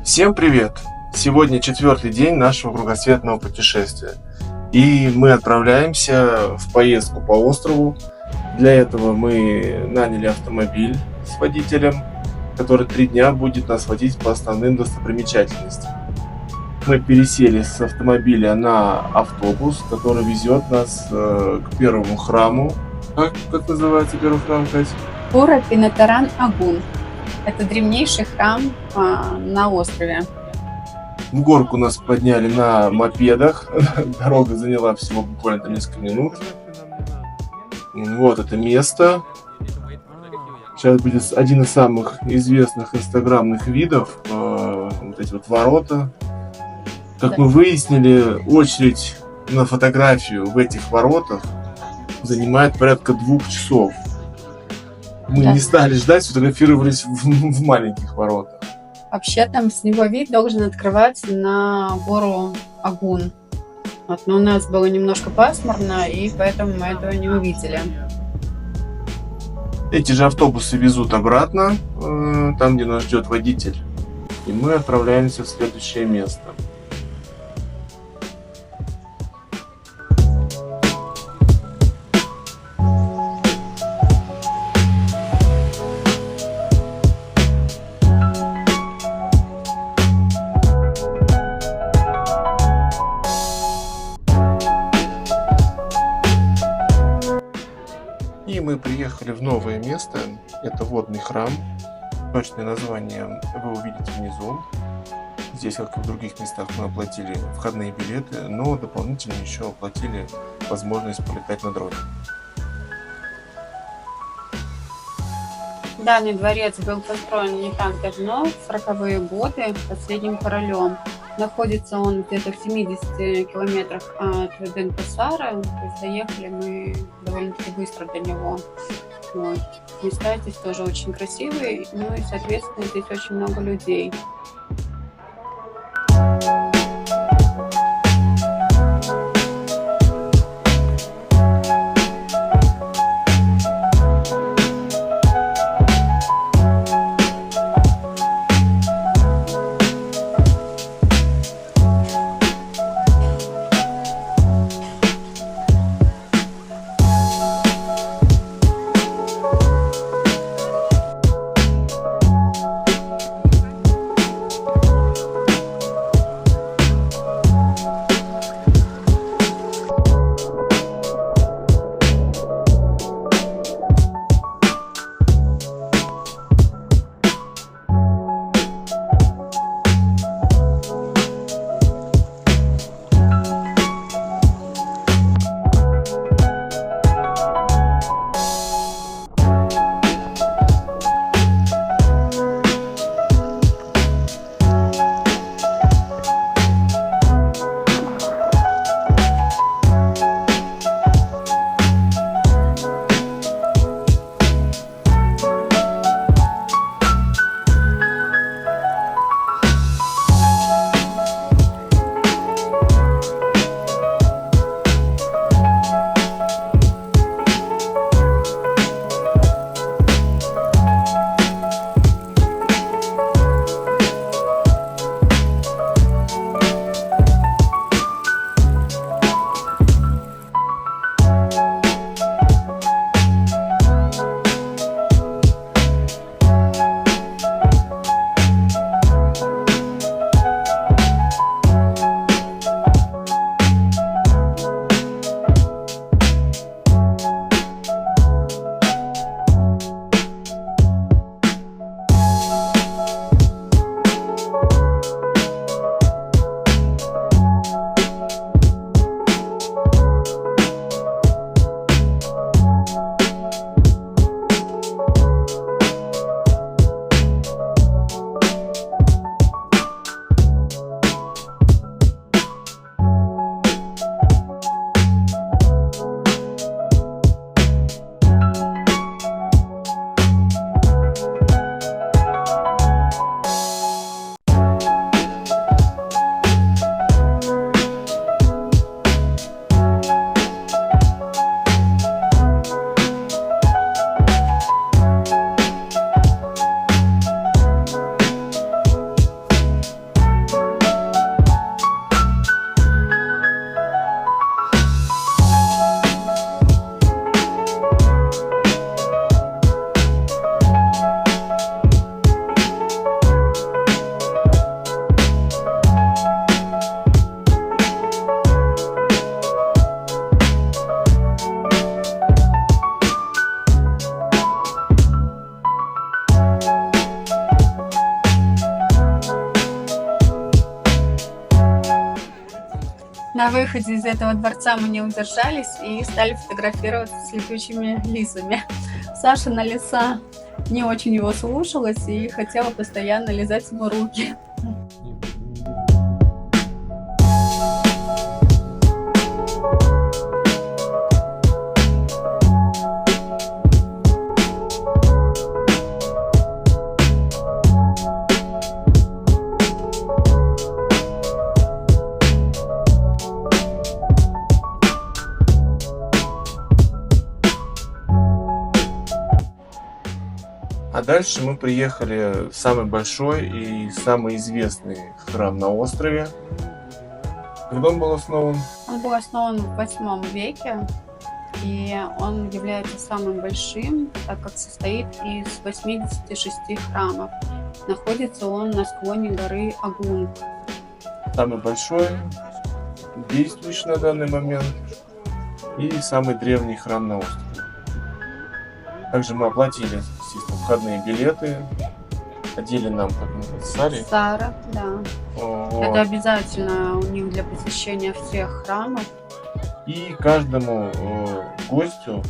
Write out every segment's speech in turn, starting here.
Всем привет! Сегодня четвертый день нашего кругосветного путешествия. И мы отправляемся в поездку по острову. Для этого мы наняли автомобиль с водителем, который 3 дня будет нас водить по основным достопримечательностям. Мы пересели с автомобиля на автобус, который везет нас к первому храму. Как называется первый храм, Катя? Пура Пинатаран Агун. Это древнейший храм на острове. В горку нас подняли на мопедах. Дорога заняла всего буквально несколько минут. Вот это место. Сейчас будет один из самых известных инстаграмных видов. Вот эти вот ворота. Как мы выяснили, очередь на фотографию в этих воротах занимает порядка 2 часов. Мы не стали ждать, сфотографировались в маленьких воротах. Вообще там с него вид должен открываться на гору Агун. Но у нас было немножко пасмурно, и поэтому мы этого не увидели. Эти же автобусы везут обратно, там, где нас ждет водитель. И мы отправляемся в следующее место. И мы приехали в новое место. Это водный храм. Точное название вы увидите внизу. Здесь, как и в других местах, мы оплатили входные билеты, но дополнительно еще оплатили возможность полетать на дроне. Данный дворец был построен не так давно, в 40-е годы, последним королем. Находится он где-то в 70 километрах от Денпасара. То есть доехали мы довольно-таки быстро до него. Вот. Места здесь тоже очень красивые, ну и, соответственно, здесь очень много людей. На выходе из этого дворца мы не удержались и стали фотографироваться с летучими лисами. Сашина лиса не очень его слушалась и хотела постоянно лизать ему руки. А дальше мы приехали в самый большой и самый известный храм на острове. Когда он был основан? Он был основан в 8 веке, и он является самым большим, так как состоит из 86 храмов. Находится он на склоне горы Агун. Самый большой, действующий на данный момент, и самый древний храм на острове. Также мы оплатили, естественно, входные билеты, одели нам, как мы написали. Сара, да. Вот. Это обязательно у них для посещения всех храмов. И каждому гостю,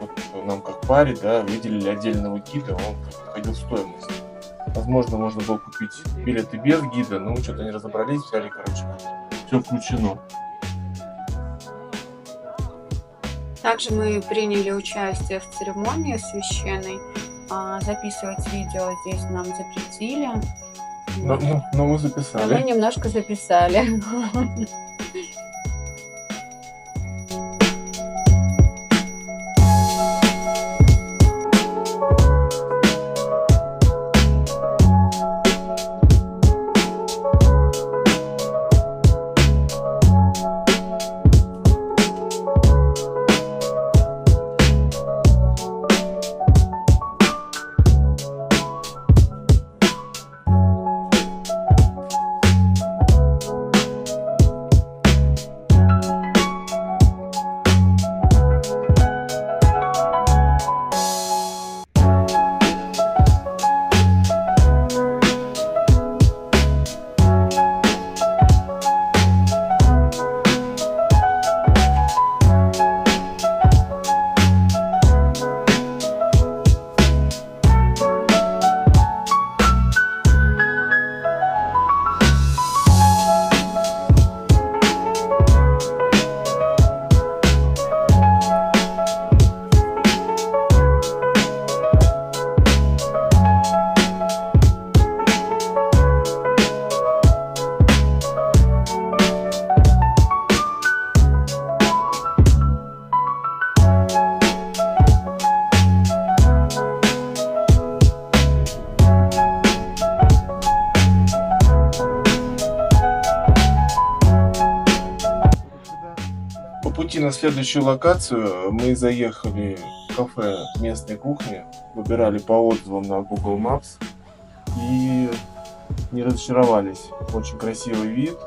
вот нам как паре, да, выделили отдельного гида, он входил в стоимость. Возможно, можно было купить билеты без гида, но что-то не разобрались, взяли, короче, все включено. Также мы приняли участие в церемонии священной. Записывать видео здесь нам запретили. Но мы Но мы записали. немножко записали. По пути на следующую локацию мы заехали в кафе местной кухни, выбирали по отзывам на Google Maps и не разочаровались. Очень красивый вид,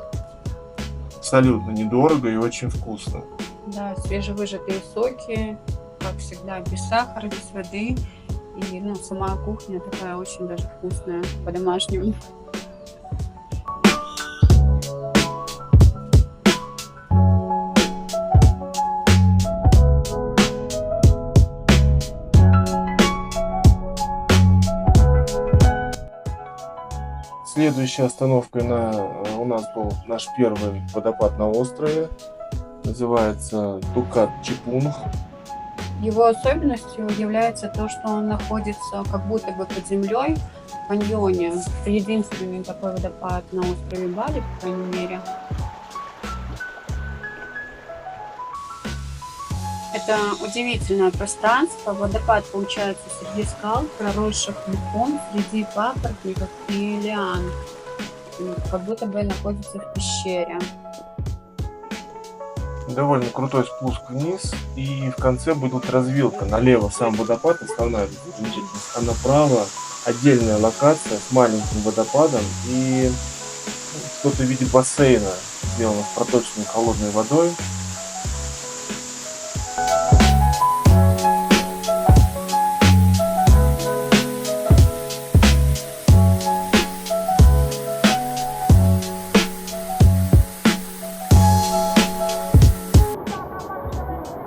абсолютно недорого и очень вкусно. Да, свежевыжатые соки, как всегда, без сахара, без воды. И сама кухня такая очень даже вкусная, по-домашнему. Следующей остановкой у нас был наш первый водопад на острове. Называется Тукат Чипунг. Его особенностью является то, что он находится как будто бы под землей в каньоне. Это единственный такой водопад на острове Бали, по крайней мере. Это удивительное пространство. Водопад получается среди скал, проросших мхом, среди папоротников и лиан. Как будто бы находится в пещере. Довольно крутой спуск вниз, и в конце будет развилка. Налево сам водопад, основная замечательность, а направо отдельная локация с маленьким водопадом и что-то в виде бассейна, сделано с проточной холодной водой.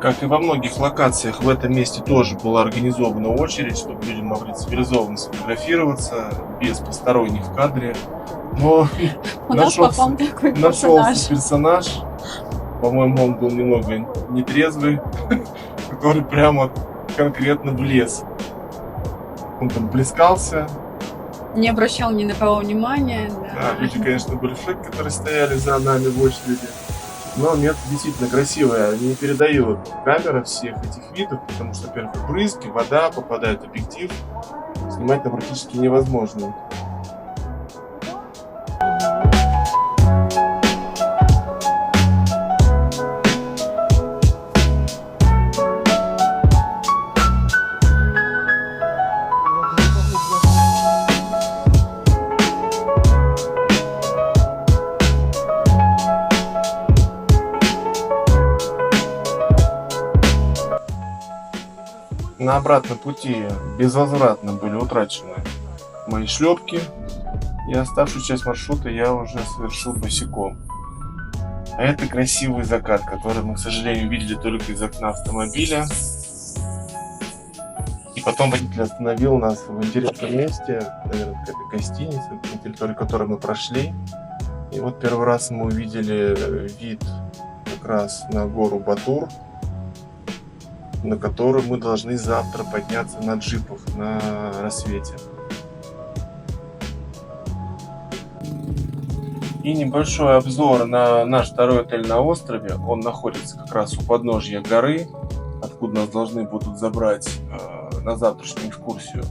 Как и во многих локациях, в этом месте тоже была организована очередь, чтобы люди могли цивилизованно сфотографироваться, без посторонних в кадре. Но У нас попал такой нашелся персонаж. персонаж, по-моему, он был немного нетрезвый, который прямо конкретно влез. Он там плескался. Не обращал ни на кого внимания. Да, люди, конечно, были в шоке, которые стояли за нами в очереди. Но место действительно красивое. Не передает камера всех этих видов, потому что, во-первых, брызги, вода попадает в объектив. Снимать там практически невозможно. На обратном пути безвозвратно были утрачены мои шлепки, и оставшую часть маршрута я уже совершил босиком. А это красивый закат, который мы, к сожалению, видели только из окна автомобиля. И потом водитель остановил нас в интересном месте, наверное, какая-то гостиница, на территории которой мы прошли. И вот первый раз мы увидели вид как раз на гору Батур, на которую мы должны завтра подняться на джипах на рассвете. И небольшой обзор на наш второй отель на острове. Он находится как раз у подножья горы, откуда нас должны будут забрать на завтрашнюю экскурсию.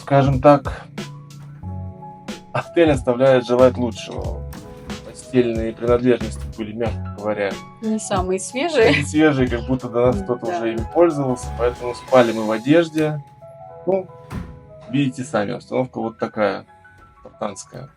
Скажем так, отель оставляет желать лучшего. Постельные принадлежности были, мягко говоря, Не самые свежие. свежие, как будто до нас кто-то Да. уже ими пользовался, поэтому спали мы в одежде. Ну, видите сами, обстановка вот такая, спартанская.